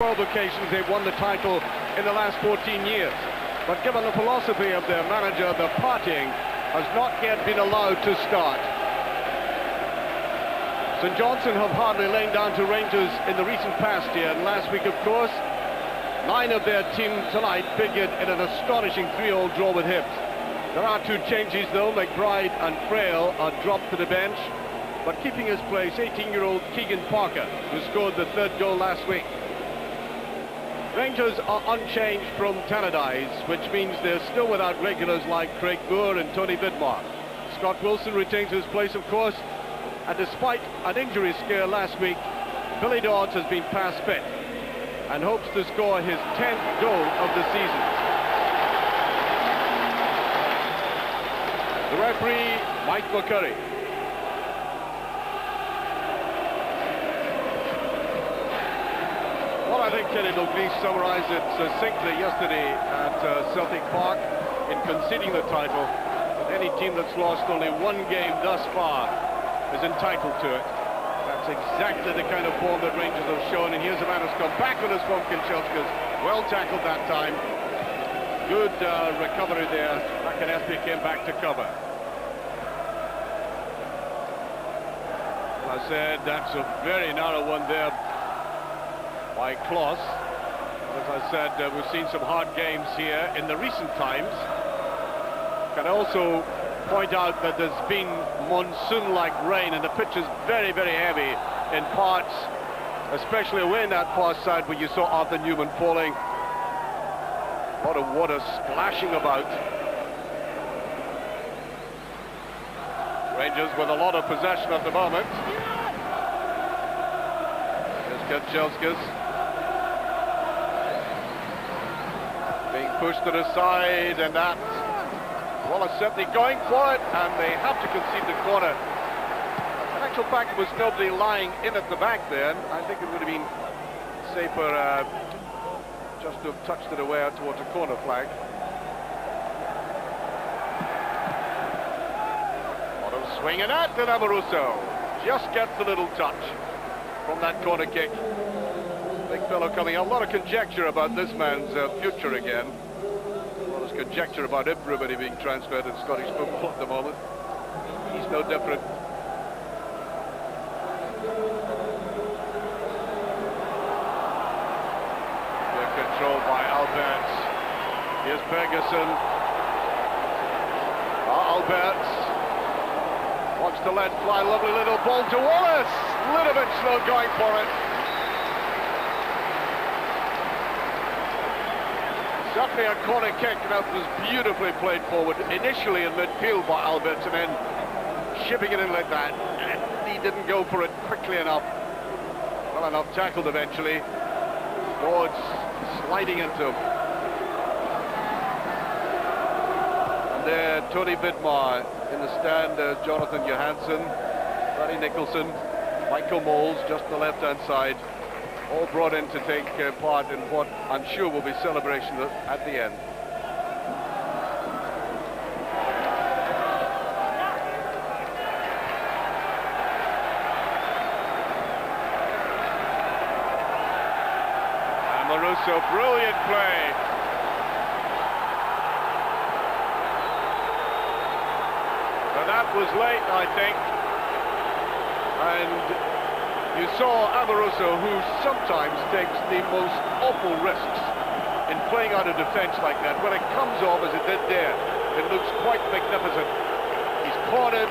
12 occasions they've won the title in the last 14 years. But given the philosophy of their manager, the partying has not yet been allowed to start. St Johnstone have hardly lain down to Rangers in the recent past year, and last week, of course, 9 of their team tonight figured in an astonishing 3-all draw with Hibs. There are 2 changes, though. McBride and Frail are dropped to the bench, but keeping his place, 18-year-old Keegan Parker, who scored the 3rd goal last week. Rangers are unchanged from Tannadice, which means they're still without regulars like Craig Moore and Tony Vidmar. Scott Wilson retains his place, of course, and despite an injury scare last week, Billy Dodds has been past fit and hopes to score his 10th goal of the season. The referee, Mike McCurry. Well, I think Kenny Dalglish summarised it succinctly yesterday at Celtic Park in conceding the title. But any team that's lost only 1 game thus far is entitled to it. That's exactly the kind of form that Rangers have shown. And here's a man who's come back on his form, Kinchelskis. Well tackled that time. Good recovery there. Makanespi came back to cover. Well, I said that's a very narrow one there by Kloss. As I said, we've seen some hard games here in the recent times. Can also point out that there's been monsoon-like rain, and the pitch is very, very heavy in parts, especially away in that far side where you saw Arthur Newman falling. A lot of water splashing about. Rangers with a lot of possession at the moment. Here's Kanchelskis. Being pushed to the side, and that, well, it's certainly going for it, and they have to concede the corner. In actual fact, there was nobody lying in at the back there, and I think it would have been safer just to have touched it away out towards a corner flag. What a swinging at, and Amoruso just gets a little touch from that corner kick. Big fellow coming out. A lot of conjecture about this man's future again. There's conjecture about everybody being transferred in Scottish football at the moment. He's no different. They're controlled by Alberts. Here's Ferguson. Alberts wants to let fly. Lovely little ball to Wallace. A little bit slow going for it. Certainly a corner kick, and that was beautifully played forward, initially in midfield by Alberts, and then shipping it in like that, and he didn't go for it quickly enough. Well enough tackled eventually. Dodds sliding into him. And there, Tony Vidmar in the stand, Jonathan Johansson, Barry Nicholson, Michael Moles just on the left-hand side. All brought in to take part in what I'm sure will be celebration at the end. Amoruso, brilliant play. So that was late, I think. And you saw Amoruso, who sometimes takes the most awful risks in playing out of defence like that. When it comes off, as it did there, it looks quite magnificent. He's cornered,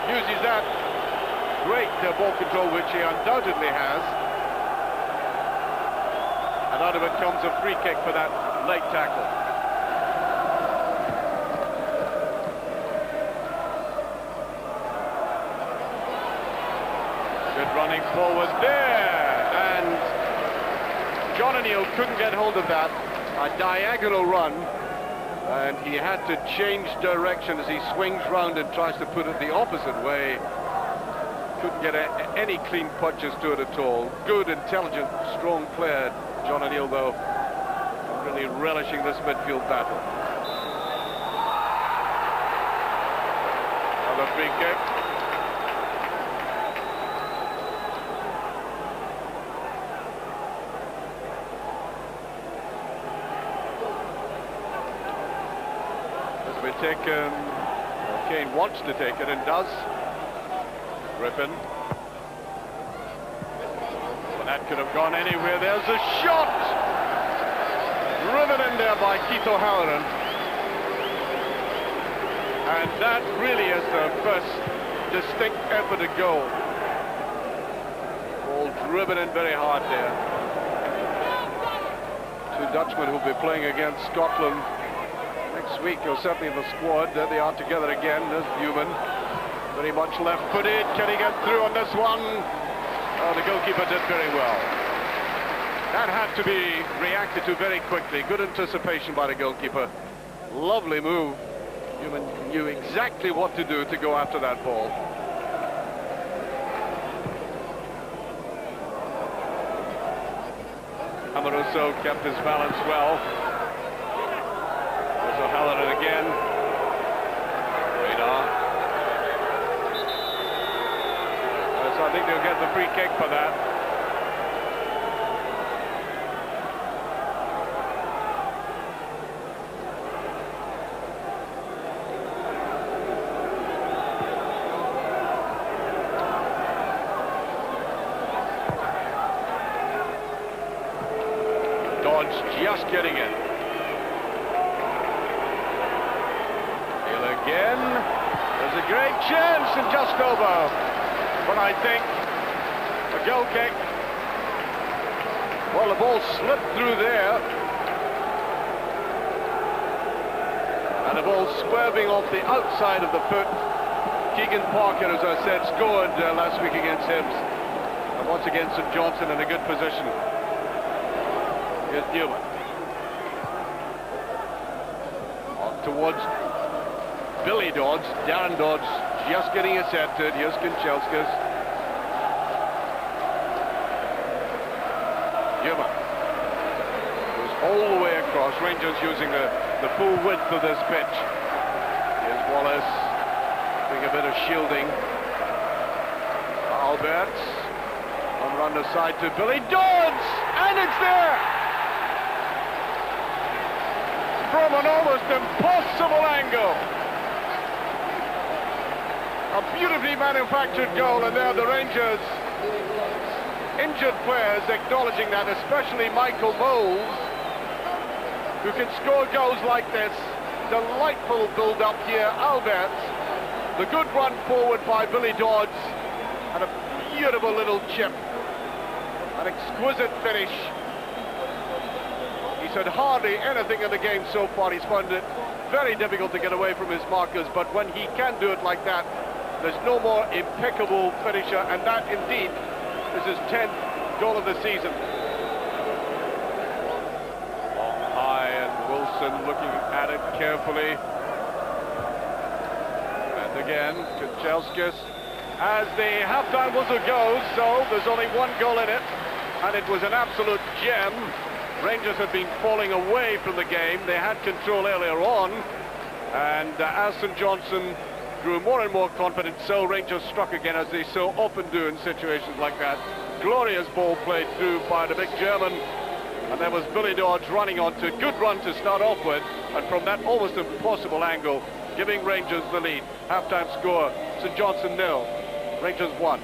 uses that great ball control, which he undoubtedly has. And out of it comes a free kick for that late tackle. Good running forward there, and John O'Neill couldn't get hold of that. A diagonal run, and he had to change direction as he swings round and tries to put it the opposite way. Couldn't get any clean punches to it at all. Good, intelligent, strong player, John O'Neill, though, really relishing this midfield battle. Another free kick. be taken. Kane wants to take it and does. Griffin. But that could have gone anywhere. There's a shot! Driven in there by Keith O'Halloran. And that really is the first distinct effort at goal. Ball driven in very hard there. Two Dutchmen who'll be playing against Scotland next week, or certainly in the squad. There they are together again. There's Newman. Very much left-footed. Can he get through on this one? Oh, the goalkeeper did very well. That had to be reacted to very quickly. Good anticipation by the goalkeeper. Lovely move. Newman knew exactly what to do to go after that ball. Amoroso kept his balance well. There's O'Halloran again. Radar. So I think they'll get the free kick for that. Just getting it. Hill again. There's a great chance and just over. But I think a goal kick. Well, the ball slipped through there. And the ball swerving off the outside of the foot. Keegan Parker, as I said, scored last week against Hibs. And once again, St Johnstone in a good position. Here's Newman. On towards Billy Dodds. Darren Dodds just getting his head to it. Here's Kanchelskis. Newman goes all the way across. Rangers using the full width of this pitch. Here's Wallace doing a bit of shielding. Alberts on run aside to Billy Dodds, and it's there! From an almost impossible angle. A beautifully manufactured goal, and there the Rangers injured players acknowledging that, especially Michael Moles, who can score goals like this. Delightful build-up here. Alberts, the good run forward by Billy Dodds, and a beautiful little chip. An exquisite finish. He's had hardly anything in the game so far. He's found it very difficult to get away from his markers, but when he can do it like that, there's no more impeccable finisher, and that indeed is his 10th goal of the season. Long high, and Wilson looking at it carefully. And again, Kanchelskis. As the half-time whistle goes, so there's only one goal in it, and it was an absolute gem. Rangers had been falling away from the game. They had control earlier on, and as St Johnstone grew more and more confident, so Rangers struck again, as they so often do in situations like that. Glorious ball played through by the big German, and there was Billy Dodds running onto it. Good run to start off with, and from that almost impossible angle, giving Rangers the lead. Half-time score, St Johnstone 0, Rangers 1.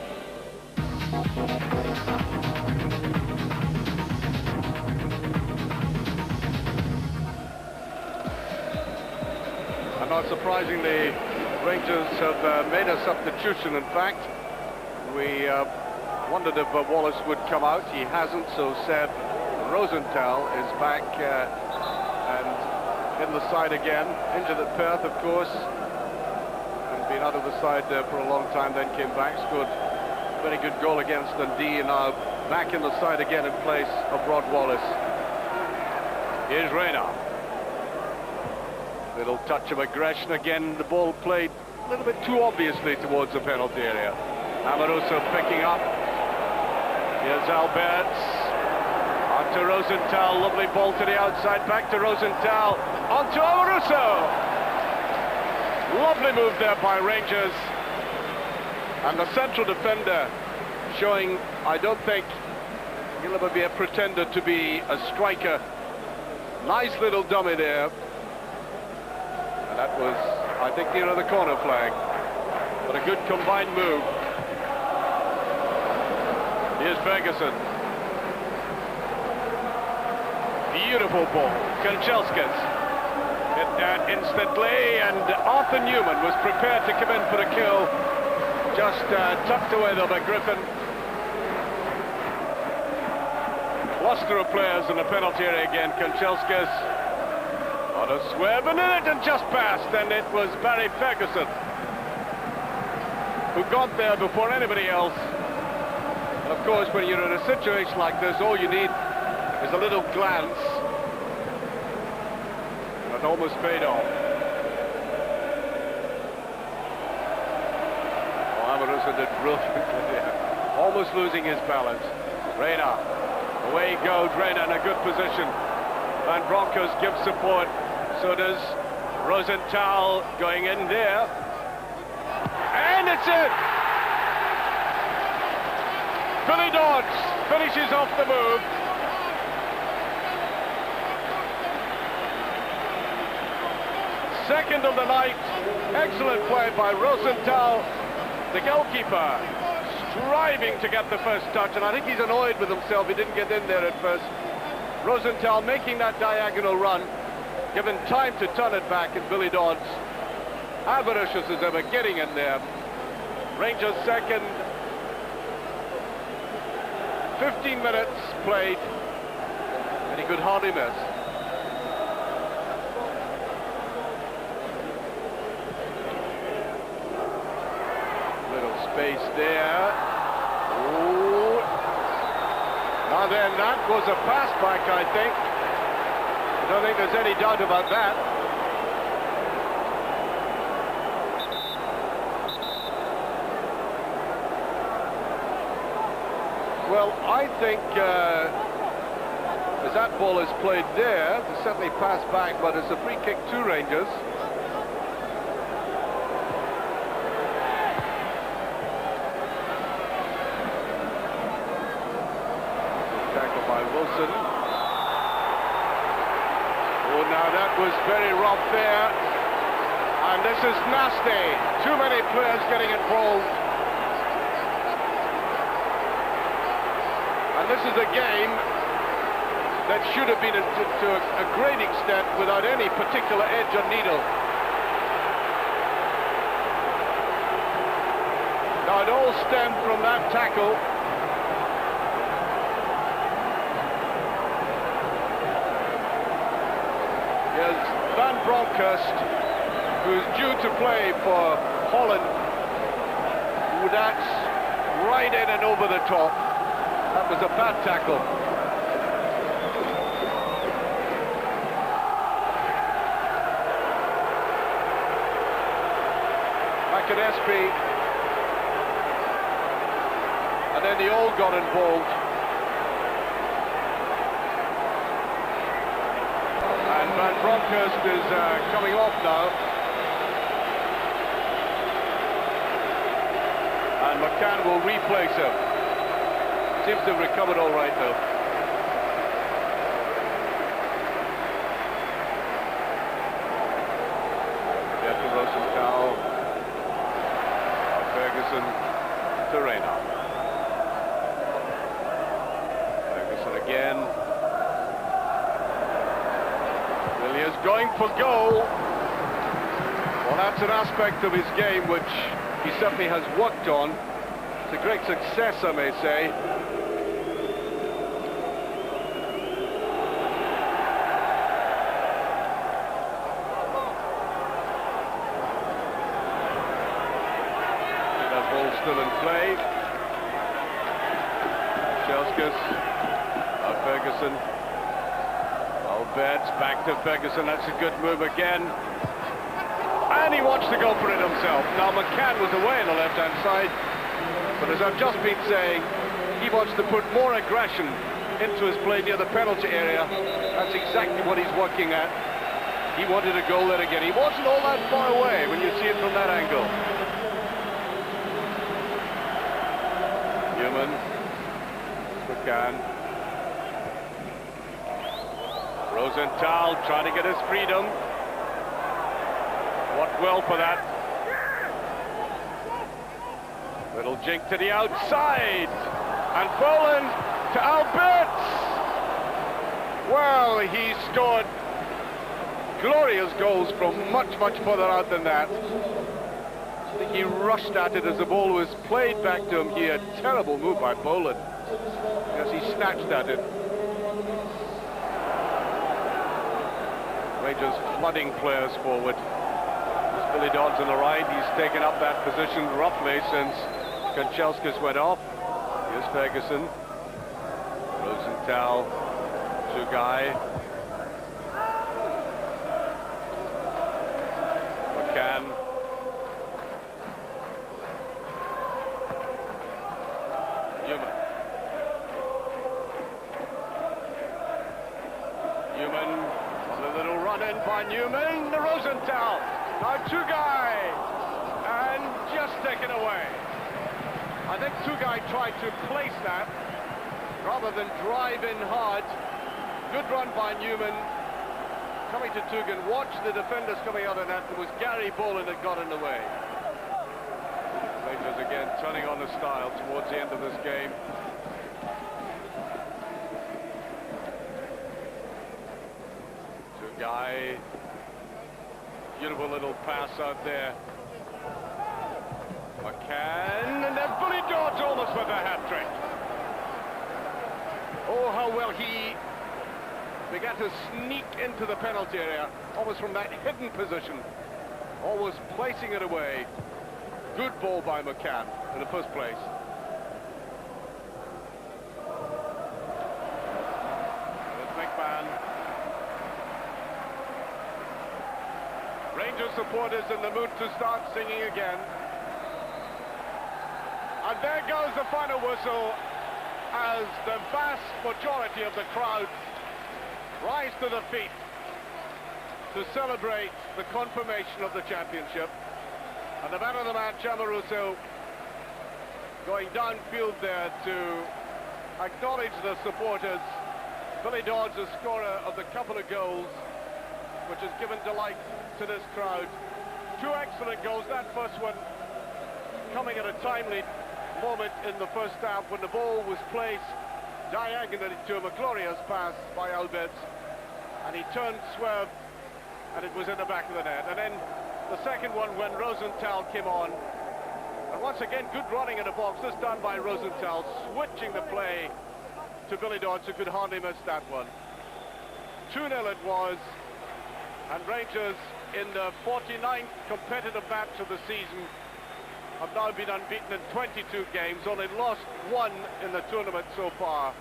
Not surprisingly, Rangers have made a substitution. In fact, we wondered if Wallace would come out. He hasn't, so Seb Rosenthal is back and in the side again. Injured at Perth, of course, and been out of the side for a long time, then came back, scored a very good goal against Dundee, and now back in the side again in place of Rod Wallace. Here's Rayner. Little touch of aggression again. The ball played a little bit too obviously towards the penalty area. Amoroso picking up. Here's Alberts. On to Rosenthal. Lovely ball to the outside. Back to Rosenthal. On to Amoroso. Lovely move there by Rangers. And the central defender showing, I don't think he'll ever be a pretender to be a striker. Nice little dummy there. And That was, I think, near the corner flag. But a good combined move. Here's Ferguson. Beautiful ball. Kanchelskis hit that instantly, and Arthur Newman was prepared to come in for the kill. Just tucked away though by Griffin. Cluster of players in the penalty area again. Kanchelskis on a swerve in it and just passed, and it was Barry Ferguson who got there before anybody else. And of course, when you're in a situation like this, all you need is a little glance. And almost paid off. Oh, Amoruso did brilliantly there. Almost losing his balance. Reina. Away he goes, Reina in a good position. Van Bronckhorst gives support. So does Rosenthal going in there. And it's it! Billy Dodds finishes off the move. Second of the night. Excellent play by Rosenthal, the goalkeeper, striving to get the first touch, and I think he's annoyed with himself. He didn't get in there at first. Rosenthal making that diagonal run, given time to turn it back, and Billy Dodds, avaricious as ever, getting in there. Rangers second. 15 minutes played, and he could hardly miss. Little space there. Ooh. Now then, that was a pass back, I think. I don't think there's any doubt about that. Well, I think as that ball is played there, it's certainly passed back, but it's a free kick to Rangers. Tackle by Wilson. Oh, now that was very rough there. And this is nasty. Too many players getting involved. And this is a game that should have been to a great extent without any particular edge or needle. Now it all stemmed from that tackle. Here's Van Bronckhorst, who's due to play for Holland. Ooh, that's right in and over the top. That was a bad tackle. McAdespi. And then the all got involved. And Van Bronckhorst is coming off now. And McCann will replace him. Seems to have recovered all right, though. Yeah, to Rosenthal. Ferguson to Reina. Ferguson again. Villiers going for goal. Well, that's an aspect of his game which he certainly has worked on. It's a great success, I may say. Still in play. Kanchelskis. Ferguson. Albert's back to Ferguson. That's a good move again. And he wants to go for it himself. Now McCann was away on the left-hand side. But as I've just been saying, he wants to put more aggression into his play near the penalty area. That's exactly what he's working at. He wanted a goal there again. He wasn't all that far away when you see it from that angle. Newman, McCann, Rosenthal trying to get his freedom. well for that. Little jink to the outside. And Boland to Alberts. Well, he scored glorious goals from much further out than that. I think he rushed at it as the ball was played back to him here. Terrible move by Boland as he snatched at it. Rangers flooding players forward. There's Billy Dodds on the right. He's taken up that position roughly since Kanchelskis went off. Here's Ferguson. Rosenthal. Sugai. McCann. Newman. A little run in by Newman. The Rosenthal. Now Sugai. And just taken away. I think Sugai tried to place that rather than drive in hard. Good run by Newman. Coming to Tugan. Watch the defenders coming out of that. It was Gary Boland that got in the way. Rangers again turning on the style towards the end of this game. Sugai. Beautiful little pass out there. McCann, and then Billy Dodds almost with a hat-trick. Oh, how well he began to sneak into the penalty area, almost from that hidden position, always placing it away. Good ball by McCann in the first place. There's McMahon. Rangers supporters in the mood to start singing again. And there goes the final whistle as the vast majority of the crowd rise to their feet to celebrate the confirmation of the championship. And the man of the match, Amaruso, going downfield there to acknowledge the supporters. Billy Dodds, the scorer of the couple of goals, which has given delight to this crowd. Two excellent goals. That first one coming at a timely moment in the first half when the ball was placed diagonally to him, a glorious pass by Alberts, and he turned, swerved, and it was in the back of the net. And then the second one when Rosenthal came on, and once again good running in the box, this done by Rosenthal, switching the play to Billy Dodds, who could hardly miss that one. 2-0 it was, and Rangers in the 49th competitive match of the season have now been unbeaten in 22 games, only lost one in the tournament so far.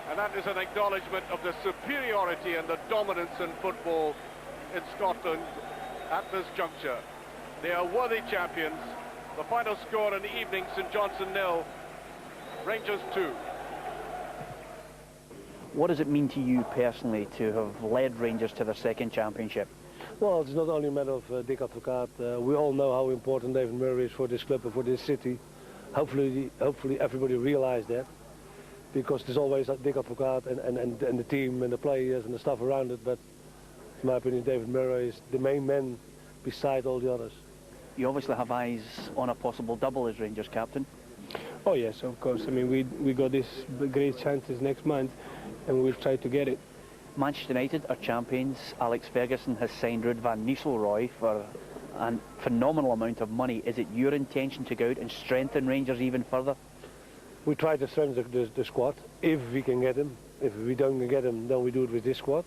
And that is an acknowledgement of the superiority and the dominance in football in Scotland at this juncture. They are worthy champions. The final score in the evening, St Johnstone 0, Rangers 2. What does it mean to you personally to have led Rangers to their second championship? Well, it's not only a matter of Dick Advocaat. We all know how important David Murray is for this club and for this city. Hopefully everybody realizes that, because there's always Dick Advocaat and the team and the players and the stuff around it. But in my opinion, David Murray is the main man beside all the others. You obviously have eyes on a possible double as Rangers captain. Oh yes, of course. I mean, we got this great chances next month, and we'll try to get it. Manchester United are champions. Alex Ferguson has signed Ruud van Nistelrooy for a phenomenal amount of money. Is it your intention to go out and strengthen Rangers even further? We try to strengthen the squad if we can get him. If we don't get him, then we do it with this squad.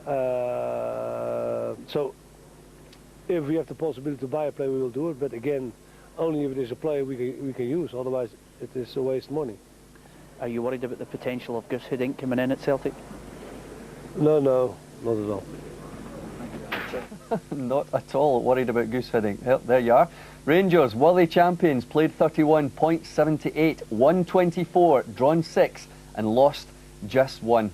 So if we have the possibility to buy a player, we will do it. But again, only if it is a player we can use. Otherwise, it is a waste of money. Are you worried about the potential of Gus Hiddink coming in at Celtic? No, not at all. Not at all worried about Goose Hiddink. There you are. Rangers, worthy champions, played 31, points 78, won 24, drawn 6 and lost just 1.